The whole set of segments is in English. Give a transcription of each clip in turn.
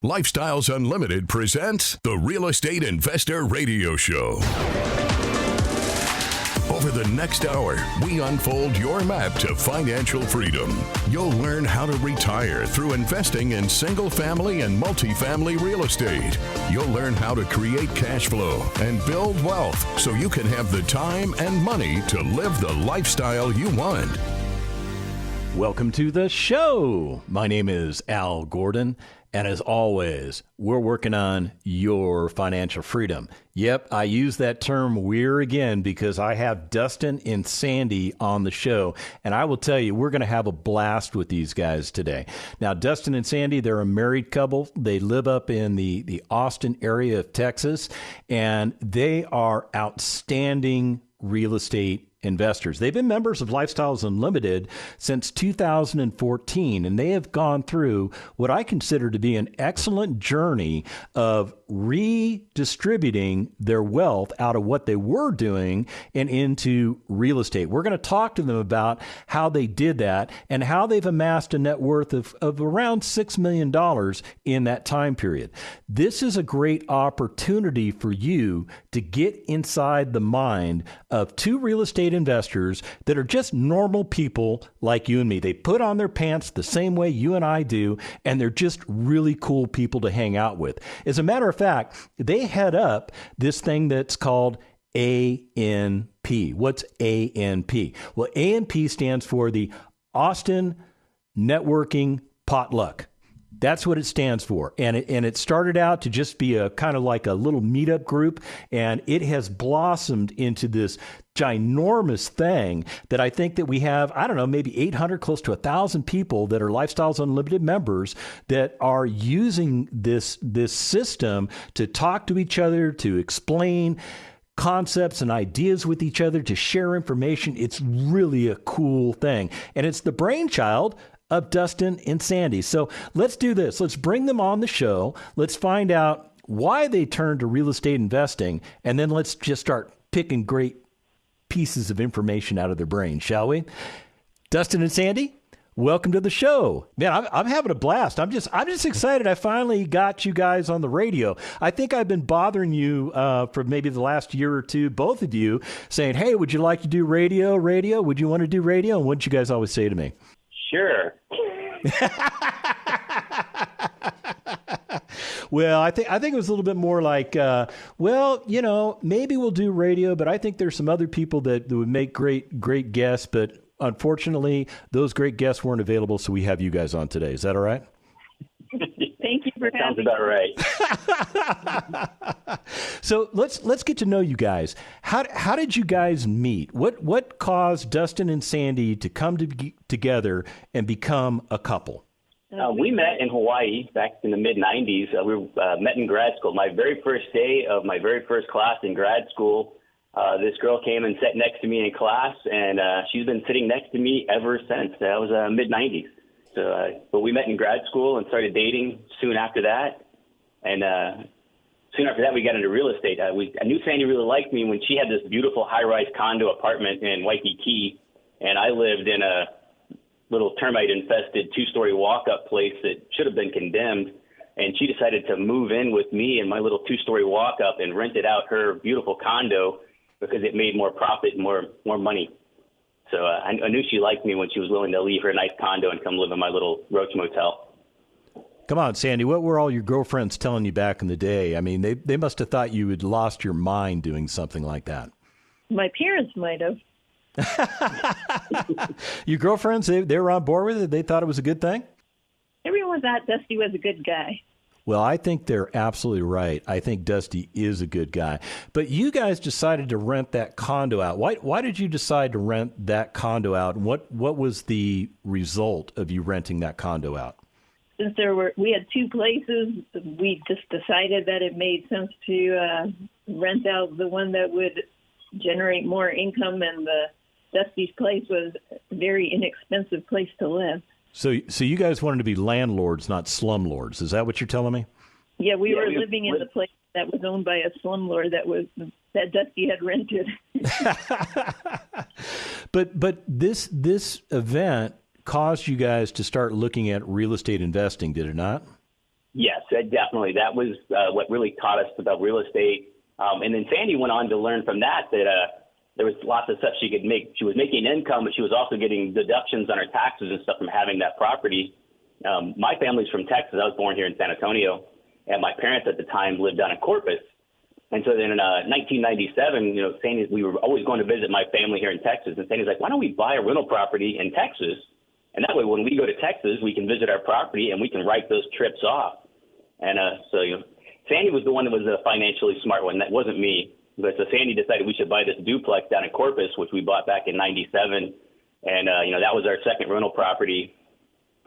Lifestyles Unlimited presents the Real Estate Investor Radio Show. Over the next hour, we unfold your map to financial freedom. You'll learn how to retire through investing in single-family and multifamily real estate. You'll learn how to create cash flow and build wealth so you can have the time and money to live the lifestyle you want. Welcome to the show. My name is Al Gordon, and as always, we're working on your financial freedom. Yep, I use that term "we're" again because I have Dustin and Sandi on the show, and I will tell you, we're going to have a blast with these guys today. Now, Dustin and Sandi, they're a married couple. They live up in the Austin area of Texas, and they are outstanding real estate investors. They've been members of Lifestyles Unlimited since 2014, and they have gone through what I consider to be an excellent journey of redistributing their wealth out of what they were doing and into real estate. We're going to talk to them about how they did that and how they've amassed a net worth of around $6 million in that time period. This is a great opportunity for you to get inside the mind of two real estate investors that are just normal people like you and me. They put on their pants the same way you and I do, and they're just really cool people to hang out with. As a matter of fact, they head up this thing that's called ANP. What's ANP? Well, ANP stands for the Austin Networking Potluck. That's what it stands for. And it started out to just be a kind of like a little meetup group, and it has blossomed into this ginormous thing that I think that we have, I don't know, maybe 800, close to 1,000 people that are Lifestyles Unlimited members that are using this system to talk to each other, to explain concepts and ideas with each other, to share information. It's really a cool thing. And it's the brainchild of Dustin and Sandi. So let's do this. Let's bring them on the show. Let's find out why they turned to real estate investing, and then let's just start picking great pieces of information out of their brain, shall we? Dustin and Sandi, welcome to the show. Man, I'm having a blast. I'm just excited. I finally got you guys on the radio. I think I've been bothering you for maybe the last year or two, both of you, saying, "Hey, would you like to do radio? Would you want to do radio?" And what did you guys always say to me? Sure. Well, I think it was a little bit more like, well, you know, maybe we'll do radio, but I think there's some other people that would make great guests, but unfortunately, those great guests weren't available, so we have you guys on today. Is that all right? Thank you for having me. Sounds about right. So let's get to know you guys. How did you guys meet? What caused Dustin and Sandi to come together and become a couple? We met in Hawaii back in the mid-'90s. We met in grad school. My very first day of my very first class in grad school, this girl came and sat next to me in class, and she's been sitting next to me ever since. That was mid-'90s. So, but we met in grad school and started dating soon after that. And soon after that, we got into real estate. I knew Sandi really liked me when she had this beautiful high-rise condo apartment in Waikiki, and I lived in a little termite-infested two-story walk-up place that should have been condemned. And she decided to move in with me in my little two-story walk-up and rented out her beautiful condo because it made more profit and more money. So I knew she liked me when she was willing to leave her nice condo and come live in my little roach motel. Come on, Sandi, what were all your girlfriends telling you back in the day? I mean, they must have thought you had lost your mind doing something like that. My parents might have. Your girlfriends, they were on board with it? They thought it was a good thing? Everyone thought Dusty was a good guy. Well, I think they're absolutely right. I think Dusty is a good guy. But you guys decided to rent that condo out. Why did you decide to rent that condo out? And what was the result of you renting that condo out? Since we had two places, we just decided that it made sense to rent out the one that would generate more income, and the Dusty's place was a very inexpensive place to live. So you guys wanted to be landlords, not slumlords. Is that what you're telling me? Yeah, we were living in the place that was owned by a slumlord that Dusty had rented. But this event caused you guys to start looking at real estate investing, did it not? Yes, definitely. That was what really taught us about real estate. And then Sandy went on to learn from that there was lots of stuff she could make. She was making income, but she was also getting deductions on her taxes and stuff from having that property. My family's from Texas. I was born here in San Antonio, and my parents at the time lived down in Corpus. And so then in 1997, Sandy, we were always going to visit my family here in Texas. And Sandy's like, why don't we buy a rental property in Texas? And that way, when we go to Texas, we can visit our property and we can write those trips off. And so Sandy was the one that was the financially smart one. That wasn't me. But so Sandy decided we should buy this duplex down in Corpus, which we bought back in 97. And, that was our second rental property.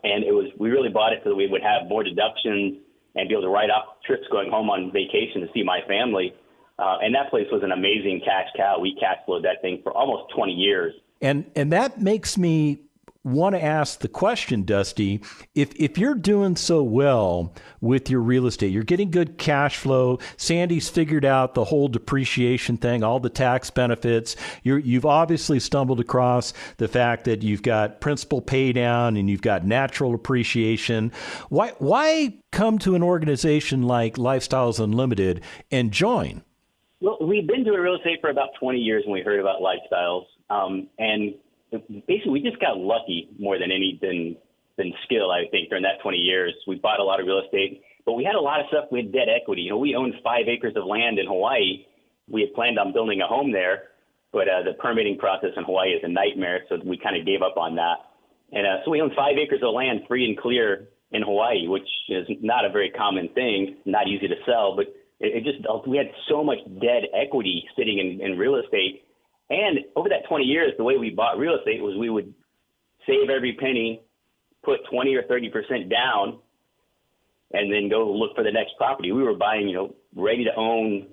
And we really bought it so that we would have more deductions and be able to write off trips going home on vacation to see my family. And that place was an amazing cash cow. We cash flowed that thing for almost 20 years. And that makes me want to ask the question, Dusty, if you're doing so well with your real estate, you're getting good cash flow, Sandy's figured out the whole depreciation thing, all the tax benefits, you've obviously stumbled across the fact that you've got principal pay down and you've got natural appreciation. Why come to an organization like Lifestyles Unlimited and join? Well, we've been doing real estate for about 20 years when we heard about Lifestyles. And basically, we just got lucky more than than skill, I think, during that 20 years. We bought a lot of real estate, but we had a lot of stuff with debt equity. We owned 5 acres of land in Hawaii. We had planned on building a home there, but the permitting process in Hawaii is a nightmare, so we kind of gave up on that. And so we owned 5 acres of land free and clear in Hawaii, which is not a very common thing, not easy to sell, but we had so much dead equity sitting in real estate. And over that 20 years, the way we bought real estate was we would save every penny, put 20 or 30% down, and then go look for the next property. We were buying, ready to own,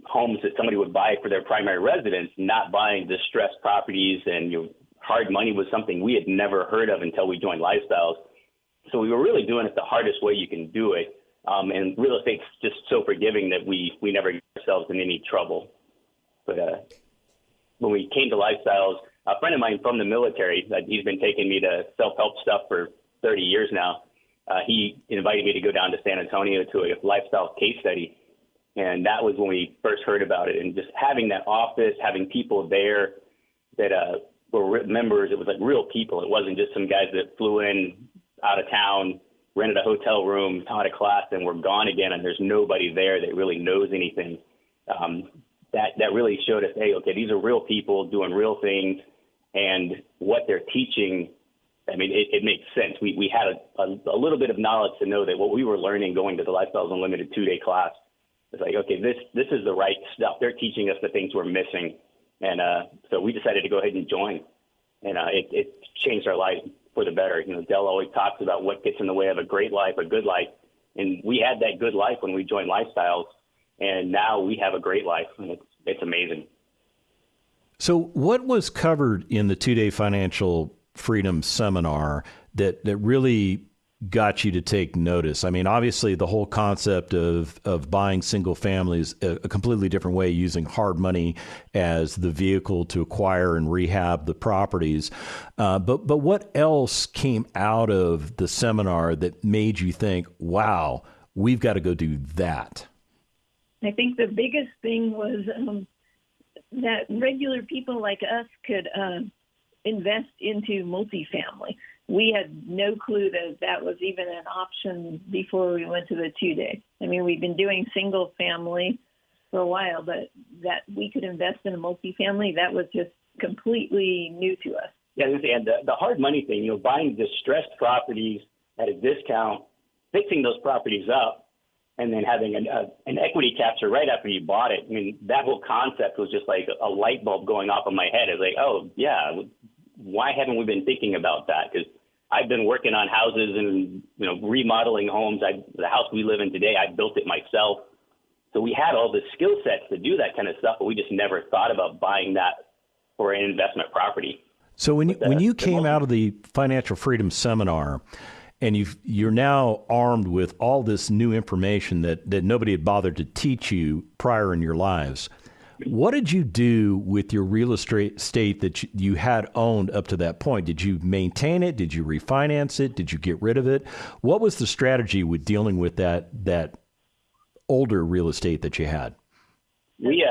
homes that somebody would buy for their primary residence, not buying distressed properties. And hard money was something we had never heard of until we joined Lifestyles. So we were really doing it the hardest way you can do it. And real estate's just so forgiving that we never get ourselves in any trouble. But when we came to Lifestyles, a friend of mine from the military, he's been taking me to self-help stuff for 30 years now. He invited me to go down to San Antonio to a lifestyle case study. And that was when we first heard about it. And just having that office, having people there that were members, it was like real people. It wasn't just some guys that flew in out of town, rented a hotel room, taught a class, and were gone again. And there's nobody there that really knows anything. That really showed us, hey, okay, these are real people doing real things, and what they're teaching, I mean, it makes sense. We had a little bit of knowledge to know that what we were learning going to the Lifestyles Unlimited 2-day class is like, okay, this is the right stuff. They're teaching us the things we're missing. And so we decided to go ahead and join, and it changed our life for the better. Dell always talks about what gets in the way of a great life, a good life, and we had that good life when we joined Lifestyles. And now we have a great life, and it's amazing. So what was covered in the 2-day financial freedom seminar that really got you to take notice? I mean, obviously, the whole concept of buying single families a completely different way, using hard money as the vehicle to acquire and rehab the properties. But what else came out of the seminar that made you think, wow, we've got to go do that? I think the biggest thing was that regular people like us could invest into multifamily. We had no clue that was even an option before we went to the 2-day. I mean, we've been doing single family for a while, but that we could invest in a multifamily, that was just completely new to us. Yeah, and the hard money thing, buying distressed properties at a discount, fixing those properties up, and then having an equity capture right after you bought it. I mean, that whole concept was just like a light bulb going off in my head. It's like, oh, yeah, why haven't we been thinking about that? Because I've been working on houses and, remodeling homes. The house we live in today, I built it myself. So we had all the skill sets to do that kind of stuff, but we just never thought about buying that for an investment property. So when you came out of the Financial Freedom Seminar, and you're now armed with all this new information that nobody had bothered to teach you prior in your lives, What did you do with your real estate that you had owned up to that point? Did you maintain it? Did you refinance it? Did you get rid of it? What was the strategy with dealing with that older real estate that you had? We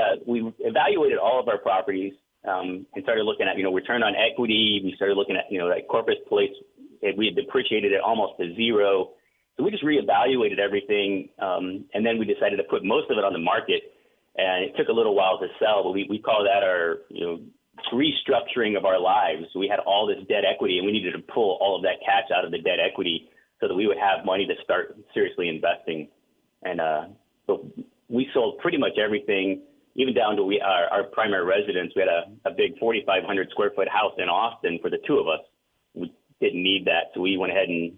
evaluated all of our properties and started looking at, return on equity. We started looking at, like Corpus Place, we had depreciated it almost to zero. So we just reevaluated everything, and then we decided to put most of it on the market. And it took a little while to sell, but we call that our restructuring of our lives. So we had all this debt equity, and we needed to pull all of that cash out of the debt equity so that we would have money to start seriously investing. And so we sold pretty much everything, even down to our primary residence. We had a big 4,500 square foot house in Austin for the two of us. We didn't need that, so we went ahead and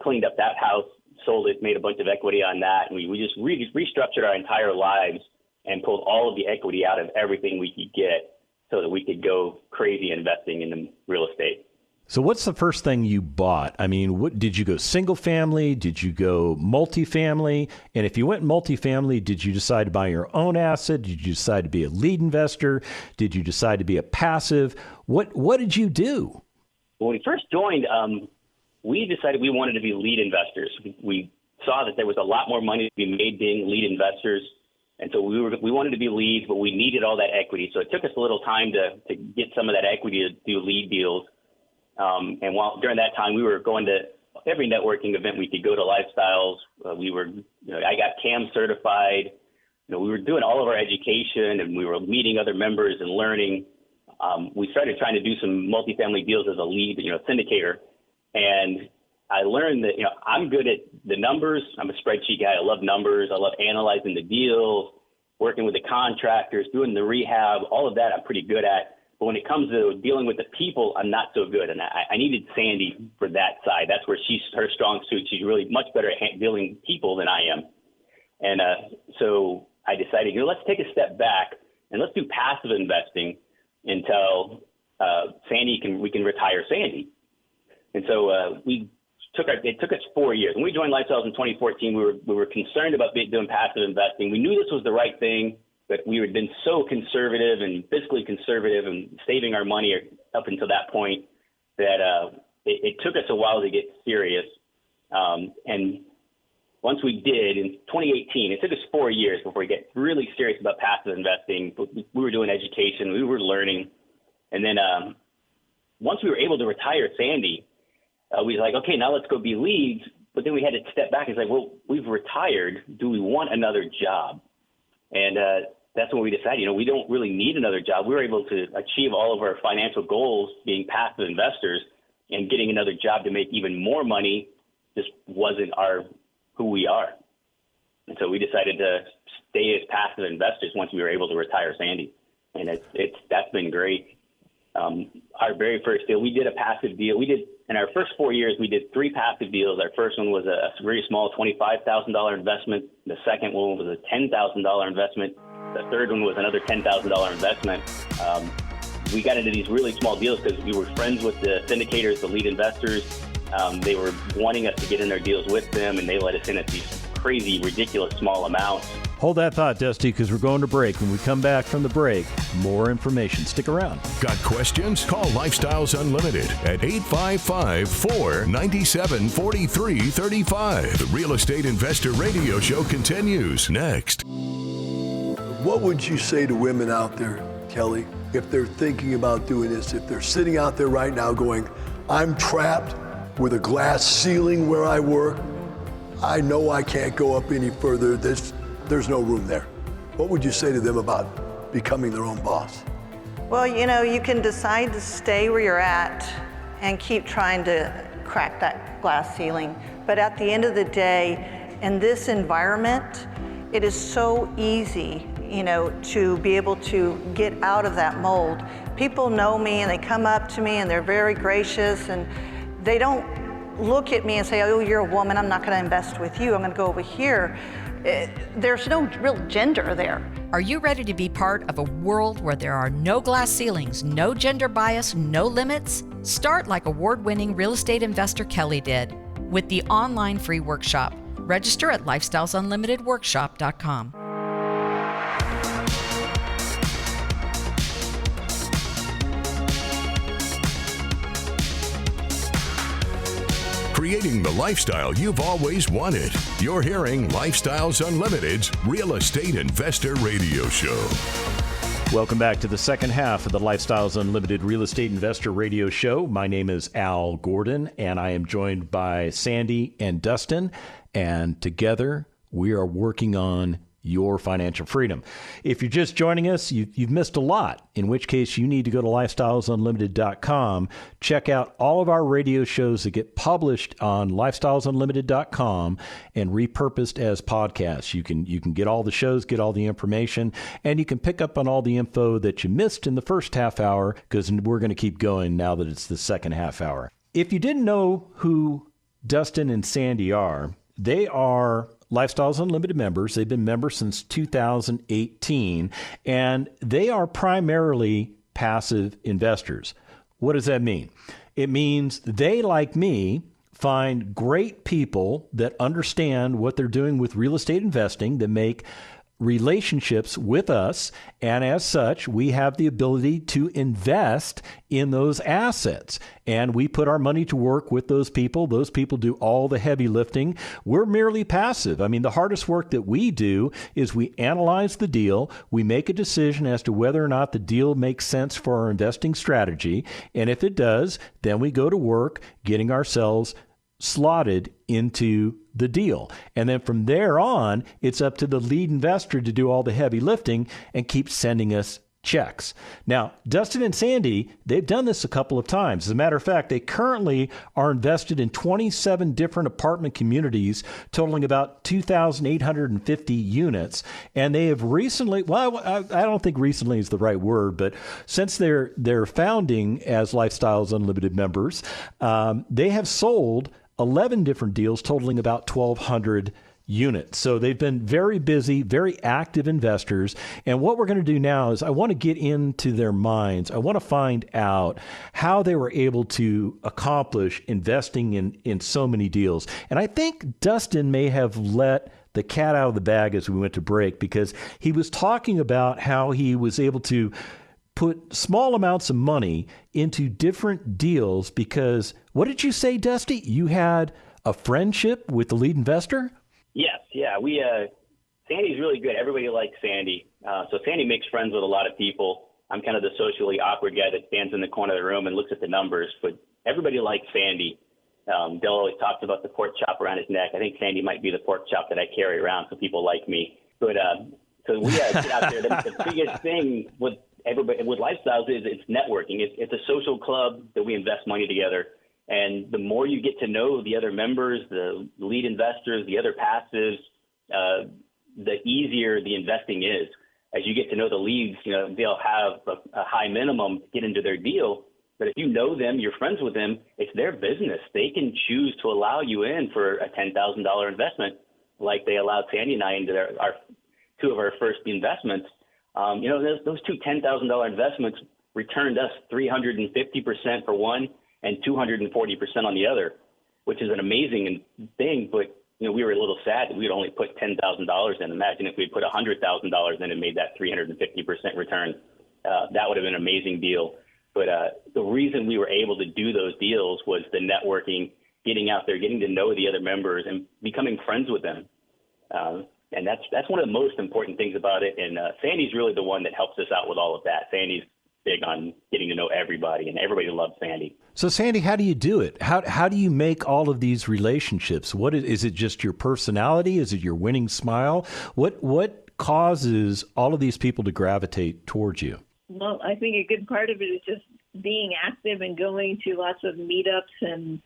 cleaned up that house, sold it, made a bunch of equity on that, and we just restructured our entire lives and pulled all of the equity out of everything we could get so that we could go crazy investing in the real estate. So what's the first thing you bought? I mean, what did you go single family? Did you go multifamily? And if you went multifamily, did you decide to buy your own asset? Did you decide to be a lead investor? Did you decide to be a passive? What did you do? When we first joined, we decided we wanted to be lead investors. We saw that there was a lot more money to be made being lead investors. And so we wanted to be leads, but we needed all that equity. So it took us a little time to get some of that equity to do lead deals. And during that time, we were going to every networking event we could go to. Lifestyles. I got CAM certified. We were doing all of our education, and we were meeting other members and learning. We started trying to do some multifamily deals as a lead, syndicator. And I learned that, I'm good at the numbers. I'm a spreadsheet guy. I love numbers. I love analyzing the deals, working with the contractors, doing the rehab, all of that I'm pretty good at. But when it comes to dealing with the people, I'm not so good. And I needed Sandi for that side. That's where her strong suit. She's really much better at dealing people than I am. And so I decided, let's take a step back and let's do passive investing until we can retire Sandi. And so it took us 4 years. When we joined Lifestyles in 2014, we were concerned about doing passive investing. We knew this was the right thing, but we had been so conservative and fiscally conservative and saving our money up until that point that it took us a while to get serious. And once we did in 2018, it took us 4 years before we get really serious about passive investing. We were doing education, we were learning. And then once we were able to retire Sandi, we were like, okay, now let's go be leads. But then we had to step back and say, well, we've retired. Do we want another job? And that's when we decided, we don't really need another job. We were able to achieve all of our financial goals being passive investors, and getting another job to make even more money just wasn't who we are. And so we decided to stay as passive investors once we were able to retire Sandi. And that's been great. Our very first deal, we did a passive deal. In our first 4 years, we did 3 passive deals. Our first one was a very small $25,000 investment. The second one was a $10,000 investment. The third one was another $10,000 investment. We got into these really small deals because we were friends with the syndicators, the lead investors. They were wanting us to get in their deals with them, and they let us in at these crazy, ridiculous small amounts. Hold that thought, Dusty, because we're going to break. When we come back from the break, more information. Stick around. Got questions? Call Lifestyles Unlimited at 855-497-4335. The Real Estate Investor Radio Show continues next. What would you say to women out there, Kelly, if they're thinking about doing this, if they're sitting out there right now going, I'm trapped with a glass ceiling where I work, I know I can't go up any further, there's no room there. What would you say to them about becoming their own boss? Well, you can decide to stay where you're at and keep trying to crack that glass ceiling. But at the end of the day, in this environment, it is so easy, to be able to get out of that mold. People know me and they come up to me and they're very gracious, and they don't look at me and say, oh, you're a woman, I'm not gonna invest with you, I'm gonna go over here. There's no real gender there. Are you ready to be part of a world where there are no glass ceilings, no gender bias, no limits? Start like award-winning real estate investor Kelly did with the online free workshop. Register at lifestylesunlimitedworkshop.com. creating the lifestyle you've always wanted. You're hearing Lifestyles Unlimited's Real Estate Investor Radio Show. Welcome back to the second half of the Lifestyles Unlimited Real Estate Investor Radio Show. My name is Al Gordon, and I am joined by Sandi and Dustin, and together we are working on your financial freedom. If you're just joining us, you've missed a lot, in which case you need to go to lifestylesunlimited.com, check out all of our radio shows that get published on lifestylesunlimited.com and repurposed as podcasts. You can get all the shows, get all the information, and you can pick up on all the info that you missed in the first half hour, because we're going to keep going now that it's the second half hour. If you didn't know who Dustin and Sandi are, they are Lifestyles Unlimited members. They've been members since 2018, and they are primarily passive investors. What does that mean? It means they, like me, find great people that understand what they're doing with real estate investing, that make relationships with us, and as such, we have the ability to invest in those assets, and we put our money to work with those people. Those people do all the heavy lifting. We're merely passive. I mean, the hardest work that we do is we analyze the deal, we make a decision as to whether or not the deal makes sense for our investing strategy, and if it does, then we go to work getting ourselves slotted into the deal. And then from there on, it's up to the lead investor to do all the heavy lifting and keep sending us checks. Now, Dustin and Sandi, they've done this a couple of times. As a matter of fact, they currently are invested in 27 different apartment communities, totaling about 2,850 units. And they have recently, well, I don't think recently is the right word, but since their founding as Lifestyles Unlimited members, they have sold 11 different deals totaling about 1,200 units. So they've been very busy, very active investors. And what we're going to do now is I want to get into their minds. I want to find out how they were able to accomplish investing in so many deals. And I think Dustin may have let the cat out of the bag as we went to break, because he was talking about how he was able to put small amounts of money into different deals because, what did you say, Dusty? You had a friendship with the lead investor? Yes, yeah. Sandi's really good. Everybody likes Sandi. So Sandi makes friends with a lot of people. I'm kind of the socially awkward guy that stands in the corner of the room and looks at the numbers, but everybody likes Sandi. Bill always talks about the pork chop around his neck. I think Sandi might be the pork chop that I carry around, so people like me. But so we get out there. The biggest thing with everybody with Lifestyles is it's networking. It's a social club that we invest money together. And the more you get to know the other members, the lead investors, the other passives, the easier the investing is. As you get to know the leads, they'll have a high minimum to get into their deal. But if you know them, you're friends with them, it's their business. They can choose to allow you in for a $10,000 investment, like they allowed Sandi and I into two of our first investments. Those two $10,000 investments returned us 350% for one and 240% on the other, which is an amazing thing. But we were a little sad that we'd only put $10,000 in. Imagine if we'd put $100,000 in and made that 350% return. That would have been an amazing deal. But the reason we were able to do those deals was the networking, getting out there, getting to know the other members, and becoming friends with them. And that's one of the most important things about it. And Sandi's really the one that helps us out with all of that. Sandi's big on getting to know everybody, and everybody loves Sandi. So, Sandi, how do you do it? How do you make all of these relationships? Is it just your personality? Is it your winning smile? What causes all of these people to gravitate towards you? Well, I think a good part of it is just being active and going to lots of meetups and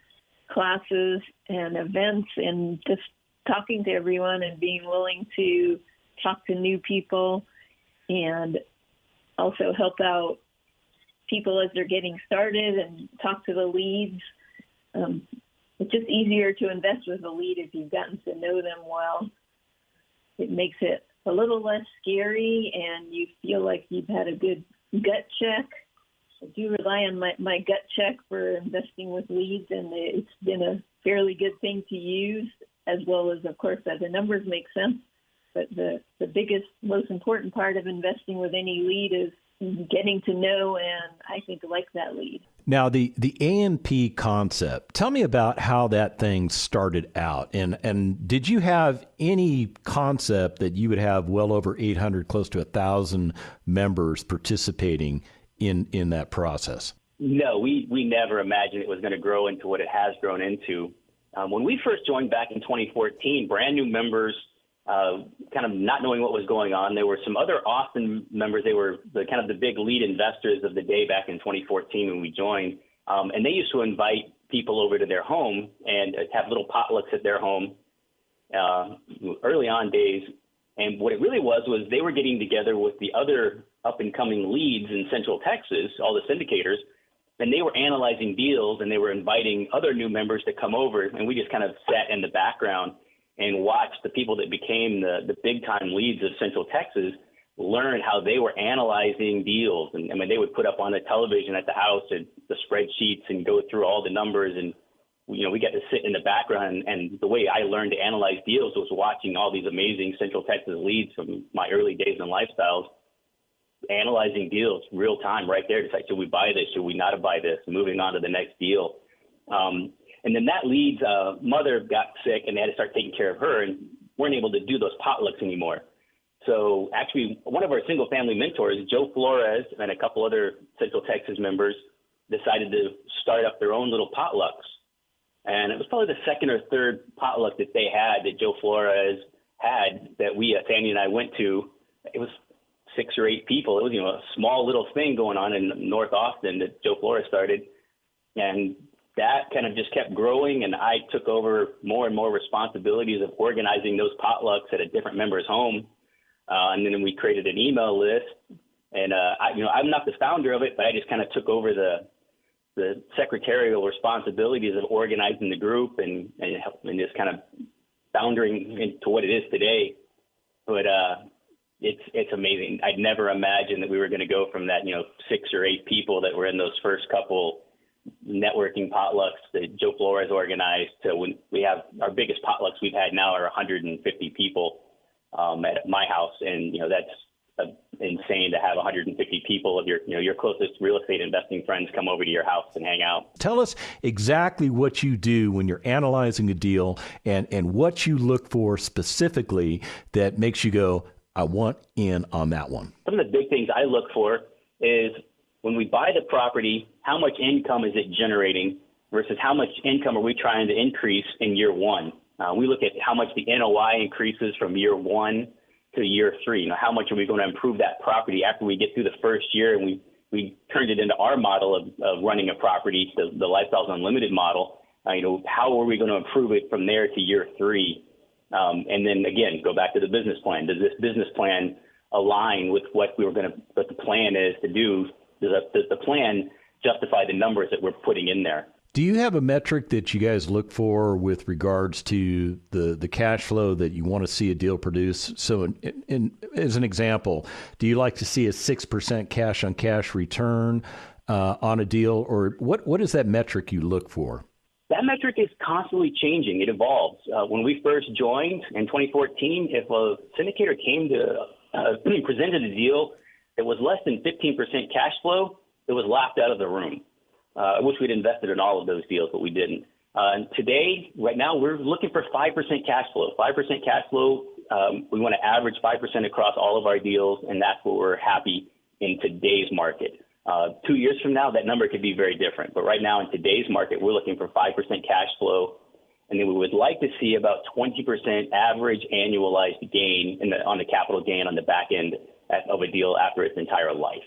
classes and events and just talking to everyone and being willing to talk to new people and also help out people as they're getting started and talk to the leads. It's just easier to invest with a lead if you've gotten to know them well. It makes it a little less scary and you feel like you've had a good gut check. I do rely on my gut check for investing with leads, and it's been a fairly good thing to use, as well as, of course, that the numbers make sense. But the biggest, most important part of investing with any lead is getting to know and I think like that lead. Now, the AMP concept, tell me about how that thing started out. And did you have any concept that you would have well over 800, close to 1,000 members participating in that process? No, we never imagined it was going to grow into what it has grown into. When we first joined back in 2014, brand new members, kind of not knowing what was going on. There were some other Austin members. They were the big lead investors of the day back in 2014 when we joined. And they used to invite people over to their home and have little potlucks at their home early on days. And what it really was they were getting together with the other up-and-coming leads in Central Texas, all the syndicators, and they were analyzing deals and they were inviting other new members to come over. And we just kind of sat in the background and watched the people that became the big-time leads of Central Texas learn how they were analyzing deals. And I mean, they would put up on the television at the house the spreadsheets and go through all the numbers. And, we got to sit in the background. And the way I learned to analyze deals was watching all these amazing Central Texas leads from my early days in Lifestyles, analyzing deals real time right there to say, should we buy this? Should we not buy this? Moving on to the next deal. And then that lead's mother got sick and they had to start taking care of her and weren't able to do those potlucks anymore. So actually, one of our single family mentors, Joe Flores, and a couple other Central Texas members decided to start up their own little potlucks. And it was probably the second or third potluck that they had that Joe Flores had that Sandy and I went to. It was 6 or 8 people. It was, a small little thing going on in North Austin that Joe Flores started. And that kind of just kept growing, and I took over more and more responsibilities of organizing those potlucks at a different member's home. And then we created an email list. And, I'm not the founder of it, but I just kind of took over the secretarial responsibilities of organizing the group and just kind of foundering into what it is today. But it's amazing. I'd never imagined that we were going to go from that, 6 or 8 people that were in those first couple networking potlucks that Joe Flores organized to when we have our biggest potlucks we've had now are 150 people at my house. And, that's insane to have 150 people of your closest real estate investing friends come over to your house and hang out. Tell us exactly what you do when you're analyzing a deal and what you look for specifically that makes you go, I want in on that one. Some of the big things I look for is when we buy the property, how much income is it generating versus how much income are we trying to increase in year one? We look at how much the NOI increases from year 1 to year 3. How much are we going to improve that property after we get through the first year and we turned it into our model of running a property, the Lifestyles Unlimited model. How are we going to improve it from there to year 3? And then again, go back to the business plan. Does this business plan align with what the plan is to do? Does the plan justify the numbers that we're putting in there? Do you have a metric that you guys look for with regards to the cash flow that you want to see a deal produce? So as an example, do you like to see a 6% cash on cash return on a deal, or what is that metric you look for? That metric is constantly changing. It evolves. When we first joined in 2014, if a syndicator came to presented a deal that was less than 15% cash flow, it was laughed out of the room. I wish we'd invested in all of those deals, but we didn't. Today, right now, we're looking for 5% cash flow. 5% cash flow, we want to average 5% across all of our deals, and that's what we're happy in today's market. 2 years from now, that number could be very different. But right now, in today's market, we're looking for 5% cash flow, and then we would like to see about 20% average annualized gain on the capital gain on the back end of a deal after its entire life.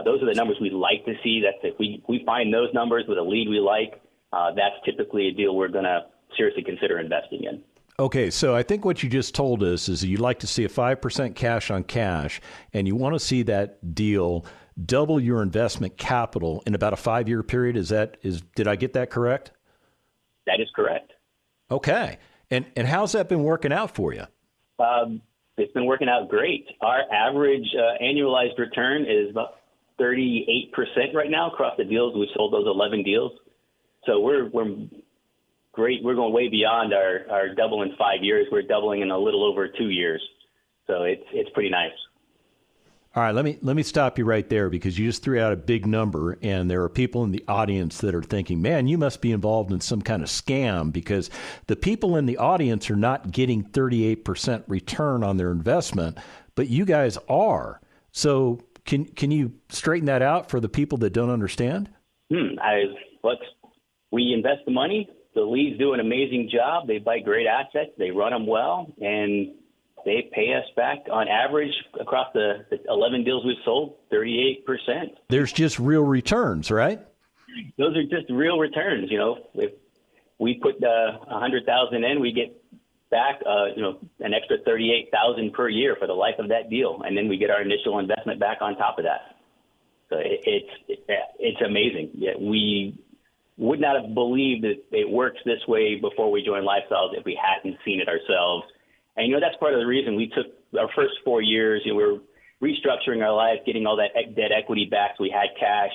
Those are the numbers we'd like to see. That if we find those numbers with a lead we like, that's typically a deal we're going to seriously consider investing in. Okay, so I think what you just told us is you'd like to see a 5% cash on cash, and you want to see that deal double your investment capital in about a 5-year period. Did I get that correct? That is correct. Okay, and how's that been working out for you? It's been working out great. Our average annualized return is about 38% right now across the deals. We've sold those 11 deals. So we're great. We're going way beyond our double in 5 years. We're doubling in a little over 2 years. So it's pretty nice. All right, let me stop you right there because you just threw out a big number, and there are people in the audience that are thinking, man, you must be involved in some kind of scam, because the people in the audience are not getting 38% return on their investment, but you guys are. So can you straighten that out for the people that don't understand? We invest the money. The leads do an amazing job. They buy great assets. They run them well, and they pay us back on average across the 11 deals we've sold, 38%. There's just real returns, right? Those are just real returns. If we put $100,000 in, we get back, an extra $38,000 per year for the life of that deal, and then we get our initial investment back on top of that. So it's amazing. Yeah, we would not have believed that it works this way before we joined Lifestyles if we hadn't seen it ourselves. And, that's part of the reason we took our first 4 years. We were restructuring our life, getting all that debt equity back so we had cash.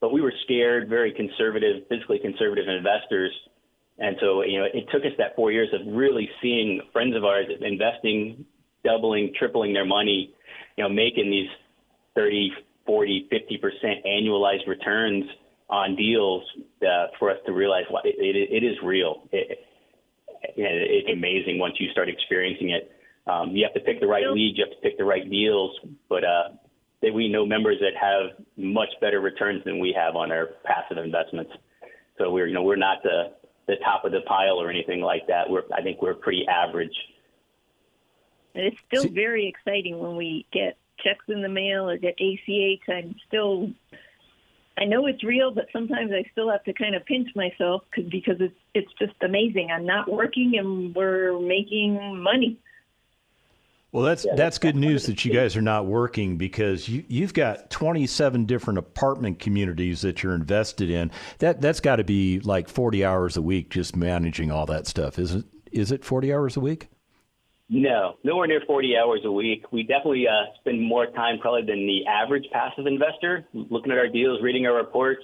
But we were scared, very conservative, fiscally conservative investors. And so, it took us that 4 years of really seeing friends of ours investing, doubling, tripling their money, making these 30, 40, 50% annualized returns on deals for us to realize it is real. It's amazing once you start experiencing it. You have to pick the right leads, you have to pick the right deals, but we know members that have much better returns than we have on our passive investments. So we're not the top of the pile or anything like that. I think we're pretty average. And it's still very exciting when we get checks in the mail or get ACH. I know it's real, but sometimes I still have to kind of pinch myself because it's just amazing. I'm not working and we're making money. Well, that's good news that you guys are not working, because you've got 27 different apartment communities that you're invested in. That's got to be like 40 hours a week just managing all that stuff. Is it 40 hours a week? No, nowhere near 40 hours a week. We definitely spend more time probably than the average passive investor looking at our deals, reading our reports.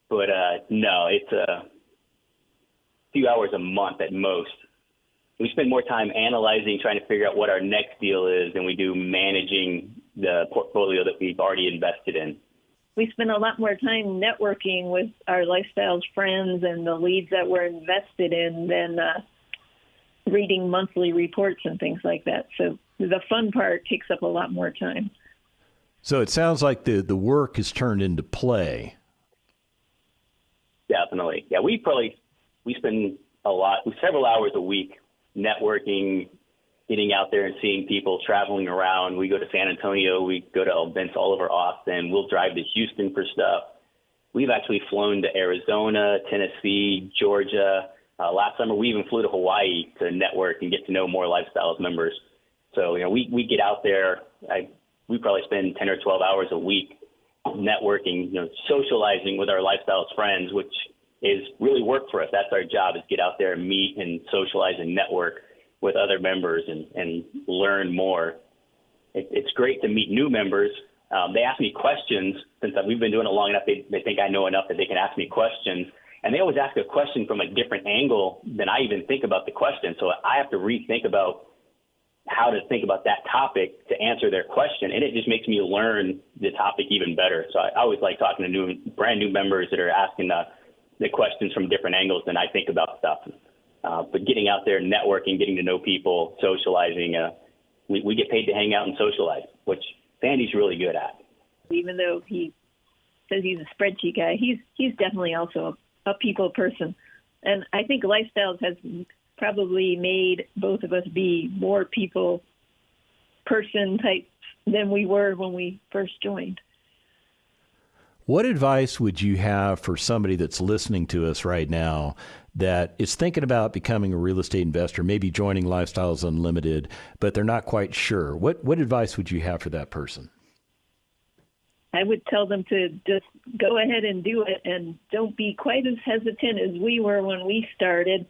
But no, it's a few hours a month at most. We spend more time analyzing, trying to figure out what our next deal is than we do managing the portfolio that we've already invested in. We spend a lot more time networking with our Lifestyles friends and the leads that we're invested in than reading monthly reports and things like that. So the fun part takes up a lot more time. So it sounds like the work is turned into play. Definitely. Yeah, we spend several hours a week networking, getting out there and seeing people, traveling around. We go to San Antonio, we go to events all over Austin. We'll drive to Houston for stuff. We've actually flown to Arizona, Tennessee, Georgia. Last summer, we even flew to Hawaii to network and get to know more Lifestyles members. So, we get out there. We probably spend 10 or 12 hours a week networking, socializing with our Lifestyles friends, which is really work for us. That's our job, is get out there and meet and socialize and network with other members and learn more. It's great to meet new members. They ask me questions. Since we've been doing it long enough, they think I know enough that they can ask me questions. And they always ask a question from a different angle than I even think about the question. So I have to rethink about how to think about that topic to answer their question. And it just makes me learn the topic even better. So I always like talking to brand new members that are asking the questions from different angles than I think about stuff. But getting out there, networking, getting to know people, socializing, we get paid to hang out and socialize, which Sandy's really good at. Even though he says he's a spreadsheet guy, he's definitely also a people person. And I think Lifestyles has probably made both of us be more people person types than we were when we first joined. What advice would you have for somebody that's listening to us right now that is thinking about becoming a real estate investor, maybe joining Lifestyles Unlimited, but they're not quite sure? What advice would you have for that person? I would tell them to just go ahead and do it, and don't be quite as hesitant as we were when we started.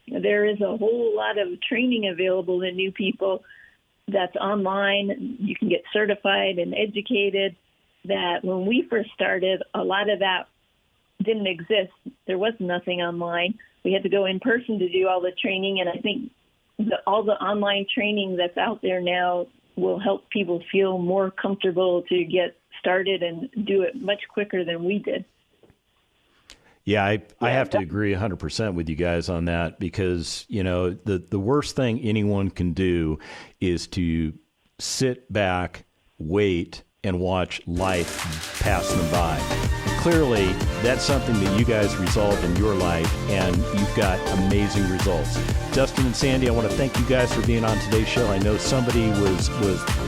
There is a whole lot of training available to new people that's online. You can get certified and educated. That when we first started, a lot of that didn't exist. There was nothing online. We had to go in person to do all the training, and I think all the online training that's out there now will help people feel more comfortable to get started and do it much quicker than we did. Yeah, I have to agree 100% with you guys on that, because, you know, the worst thing anyone can do is to sit back, wait, and watch life pass them by. Clearly, that's something that you guys resolved in your life, and you've got amazing results. Dustin and Sandi, I want to thank you guys for being on today's show. I know somebody was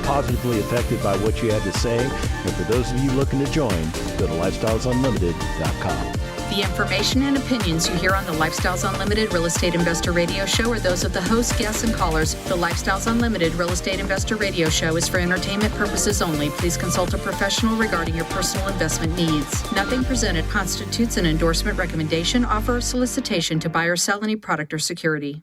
positively affected by what you had to say. And for those of you looking to join, go to lifestylesunlimited.com. The information and opinions you hear on the Lifestyles Unlimited Real Estate Investor Radio Show are those of the hosts, guests, and callers. The Lifestyles Unlimited Real Estate Investor Radio Show is for entertainment purposes only. Please consult a professional regarding your personal investment needs. Nothing presented constitutes an endorsement, recommendation, offer, or solicitation to buy or sell any product or security.